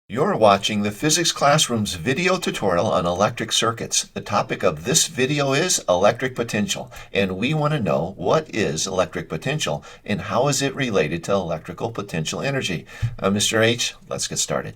You're watching the Physics Classroom's video tutorial on electric circuits. The topic of this video is electric potential, and we want to know what is electric potential and how is it related to electrical potential energy. Mr. H, let's get started.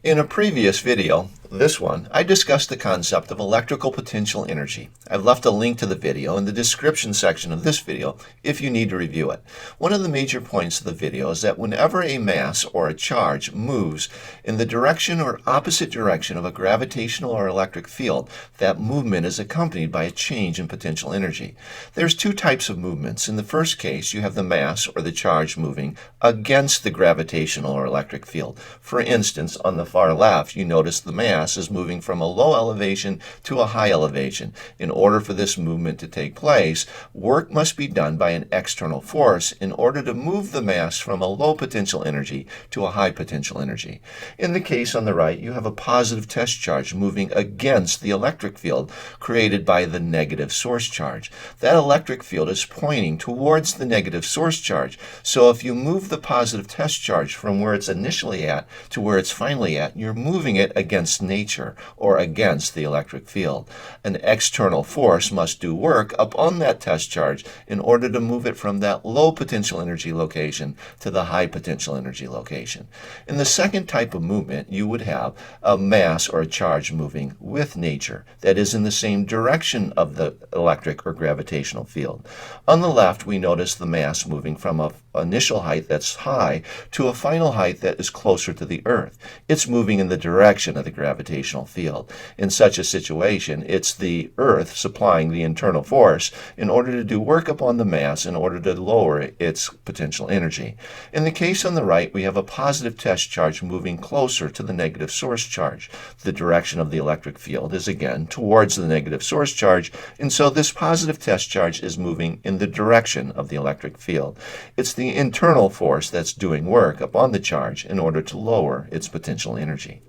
In a previous video, this one, I discussed the concept of electrical potential energy. I've left a link to the video in the description section of this video if you need to review it. One of the major points of the video is that whenever a mass or a charge moves in the direction or opposite direction of a gravitational or electric field, that movement is accompanied by a change in potential energy. There's two types of movements. In the first case, you have the mass or the charge moving against the gravitational or electric field. For instance, on the far left, you notice the mass is moving from a low elevation to a high elevation. In order for this movement to take place, work must be done by an external force in order to move the mass from a low potential energy to a high potential energy. In the case on the right, you have a positive test charge moving against the electric field created by the negative source charge. That electric field is pointing towards the negative source charge. So if you move the positive test charge from where it's initially at to where it's finally at, you're moving it against nature or against the electric field. An external force must do work upon that test charge in order to move it from that low potential energy location to the high potential energy location. In the second type of movement, you would have a mass or a charge moving with nature, that is in the same direction of the electric or gravitational field. On the left, we notice the mass moving from an initial height that's high to a final height that is closer to the Earth. It's moving in the direction of the gravitational field. In such a situation, it's the Earth supplying the internal force in order to do work upon the mass in order to lower its potential energy. In the case on the right, we have a positive test charge moving closer to the negative source charge. The direction of the electric field is again towards the negative source charge, and so this positive test charge is moving in the direction of the electric field. It's the internal force that's doing work upon the charge in order to lower its potential energy.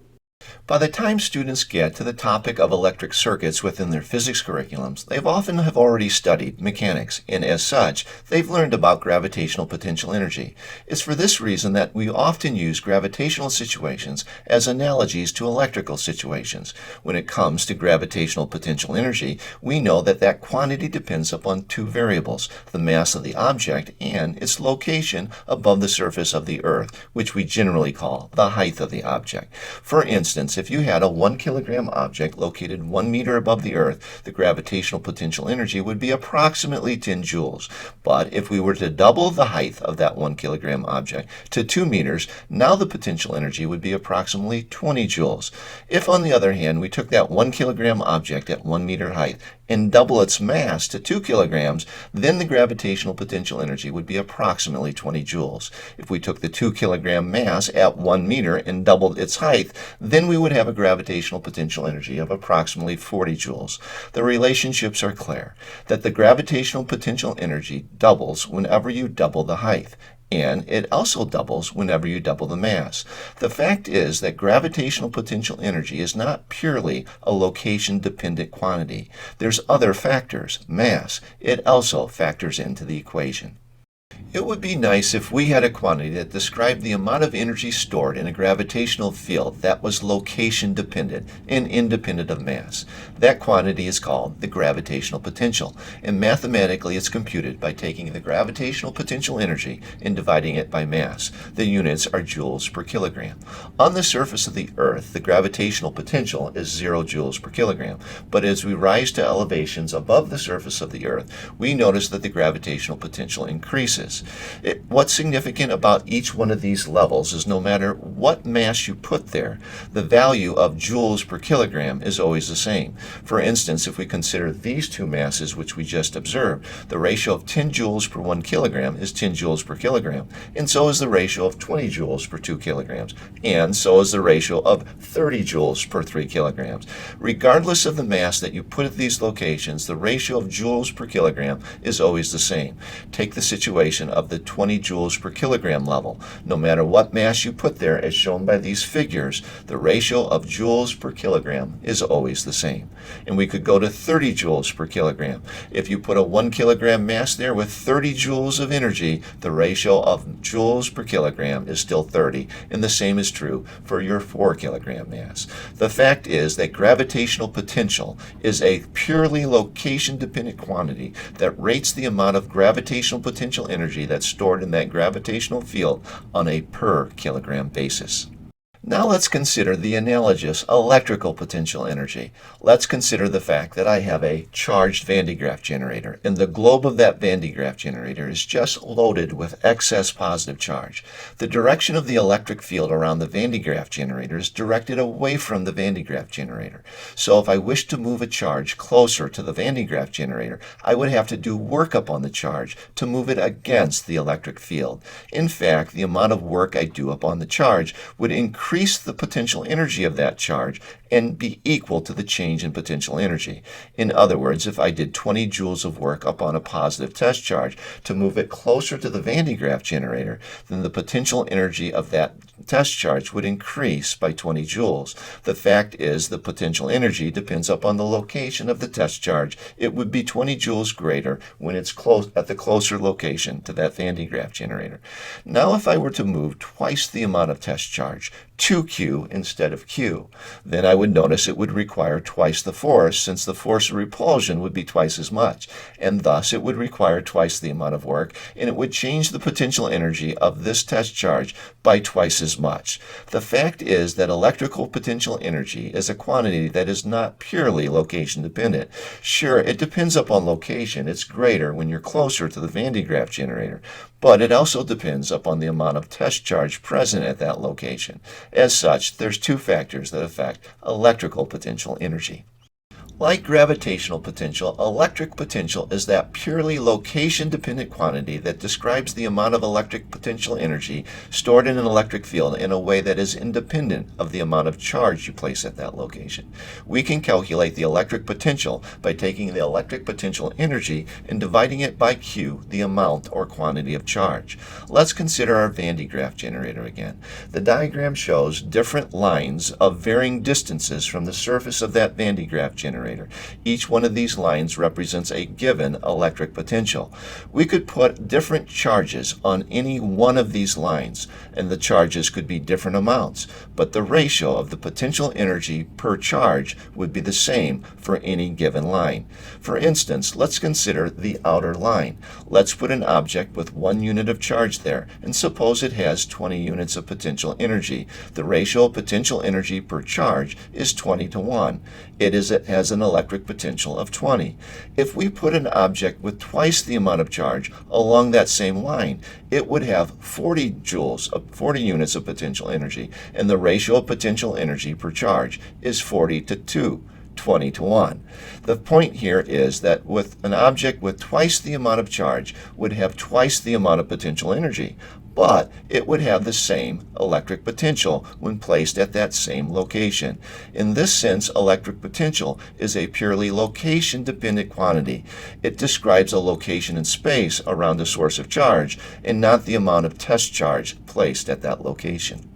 By the time students get to the topic of electric circuits within their physics curriculums, they've often have already studied mechanics, and as such, they've learned about gravitational potential energy. It's for this reason that we often use gravitational situations as analogies to electrical situations. When it comes to gravitational potential energy, we know that that quantity depends upon two variables, the mass of the object and its location above the surface of the Earth, which we generally call the height of the object. For instance, if you had a 1 kilogram object located 1 meter above the Earth, the gravitational potential energy would be approximately 10 joules. But if we were to double the height of that 1 kilogram object to 2 meters, now the potential energy would be approximately 20 joules. If, on the other hand, we took that 1 kilogram object at 1 meter height and double its mass to 2 kilograms, then the gravitational potential energy would be approximately 20 joules. If we took the 2 kilogram mass at 1 meter and doubled its height, then we would have a gravitational potential energy of approximately 40 joules. The relationships are clear, that the gravitational potential energy doubles whenever you double the height, and it also doubles whenever you double the mass. The fact is that gravitational potential energy is not purely a location-dependent quantity. There's other factors, mass. It also factors into the equation. It would be nice if we had a quantity that described the amount of energy stored in a gravitational field that was location dependent and independent of mass. That quantity is called the gravitational potential, and mathematically it's computed by taking the gravitational potential energy and dividing it by mass. The units are joules per kilogram. On the surface of the Earth, the gravitational potential is 0 joules per kilogram, but as we rise to elevations above the surface of the Earth, we notice that the gravitational potential increases. What's significant about each one of these levels is no matter what mass you put there, the value of joules per kilogram is always the same. For instance, if we consider these two masses which we just observed, the ratio of 10 joules per 1 kilogram is 10 joules per kilogram, and so is the ratio of 20 joules per 2 kilograms, and so is the ratio of 30 joules per 3 kilograms. Regardless of the mass that you put at these locations, the ratio of joules per kilogram is always the same. Take the situation concentration of the 20 joules per kilogram level. No matter what mass you put there, as shown by these figures, the ratio of joules per kilogram is always the same. And we could go to 30 joules per kilogram. If you put a 1 kilogram mass there with 30 joules of energy, the ratio of joules per kilogram is still 30, and the same is true for your 4 kilogram mass. The fact is that gravitational potential is a purely location-dependent quantity that rates the amount of gravitational potential energy that's stored in that gravitational field on a per kilogram basis. Now let's consider the analogous electrical potential energy. Let's consider the fact that I have a charged Van de Graaff generator, and the globe of that Van de Graaff generator is just loaded with excess positive charge. The direction of the electric field around the Van de Graaff generator is directed away from the Van de Graaff generator. So if I wish to move a charge closer to the Van de Graaff generator, I would have to do work upon the charge to move it against the electric field. In fact, the amount of work I do upon the charge would increase the potential energy of that charge and be equal to the change in potential energy. In other words, if I did 20 joules of work upon a positive test charge to move it closer to the Van de Graaff generator, then the potential energy of that test charge would increase by 20 joules. The fact is the potential energy depends upon the location of the test charge. It would be 20 joules greater when it's close at the closer location to that Van de Graaff generator. Now if I were to move twice the amount of test charge, 2Q instead of Q, then I would notice it would require twice the force, since the force of repulsion would be twice as much, and thus it would require twice the amount of work, and it would change the potential energy of this test charge by twice as much. The fact is that electrical potential energy is a quantity that is not purely location dependent. Sure, it depends upon location. It's greater when you're closer to the Van de Graaff generator, but it also depends upon the amount of test charge present at that location. As such, there's two factors that affect electrical potential energy. Like gravitational potential, electric potential is that purely location-dependent quantity that describes the amount of electric potential energy stored in an electric field in a way that is independent of the amount of charge you place at that location. We can calculate the electric potential by taking the electric potential energy and dividing it by Q, the amount or quantity of charge. Let's consider our Van de Graaff generator again. The diagram shows different lines of varying distances from the surface of that Van de Graaff generator. Each one of these lines represents a given electric potential. We could put different charges on any one of these lines, and the charges could be different amounts, but the ratio of the potential energy per charge would be the same for any given line. For instance, let's consider the outer line. Let's put an object with 1 unit of charge there, and suppose it has 20 units of potential energy. The ratio of potential energy per charge is 20 to 1. It has an electric potential of 20. If we put an object with twice the amount of charge along that same line, it would have 40 units of potential energy, and the ratio of potential energy per charge is 40 to 2. 20 to 1. The point here is that with an object with twice the amount of charge would have twice the amount of potential energy, but it would have the same electric potential when placed at that same location. In this sense, electric potential is a purely location-dependent quantity. It describes a location in space around a source of charge and not the amount of test charge placed at that location.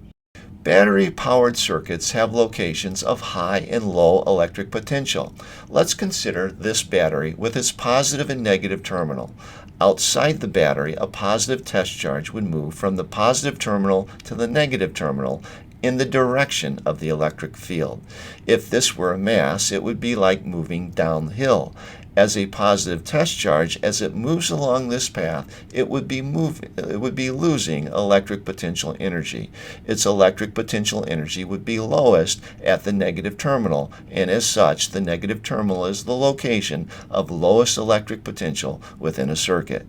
Battery-powered circuits have locations of high and low electric potential. Let's consider this battery with its positive and negative terminal. Outside the battery, a positive test charge would move from the positive terminal to the negative terminal in the direction of the electric field. If this were a mass, it would be like moving downhill. As a positive test charge, as it moves along this path, it would be losing electric potential energy. Its electric potential energy would be lowest at the negative terminal, and as such, the negative terminal is the location of lowest electric potential within a circuit.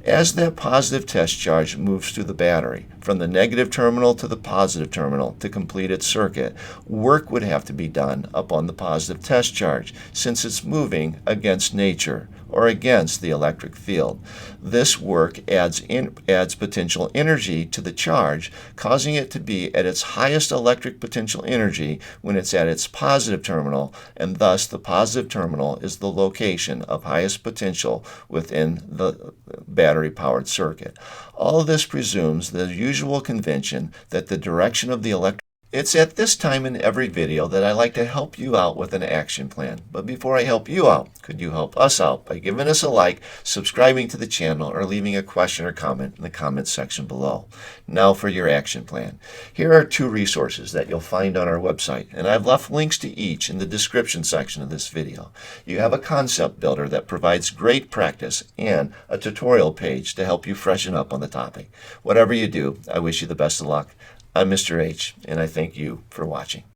As that positive test charge moves through the battery, from the negative terminal to the positive terminal to complete its circuit, work would have to be done upon the positive test charge, since it's moving against nature, or against the electric field. This work adds potential energy to the charge, causing it to be at its highest electric potential energy when it's at its positive terminal, and thus the positive terminal is the location of highest potential within the battery-powered circuit. All of this presumes the usual convention that the direction of the electric. It's at this time in every video that I like to help you out with an action plan. But before I help you out, could you help us out by giving us a like, subscribing to the channel, or leaving a question or comment in the comments section below? Now for your action plan. Here are 2 resources that you'll find on our website, and I've left links to each in the description section of this video. You have a concept builder that provides great practice and a tutorial page to help you freshen up on the topic. Whatever you do, I wish you the best of luck. I'm Mr. H, and I thank you for watching.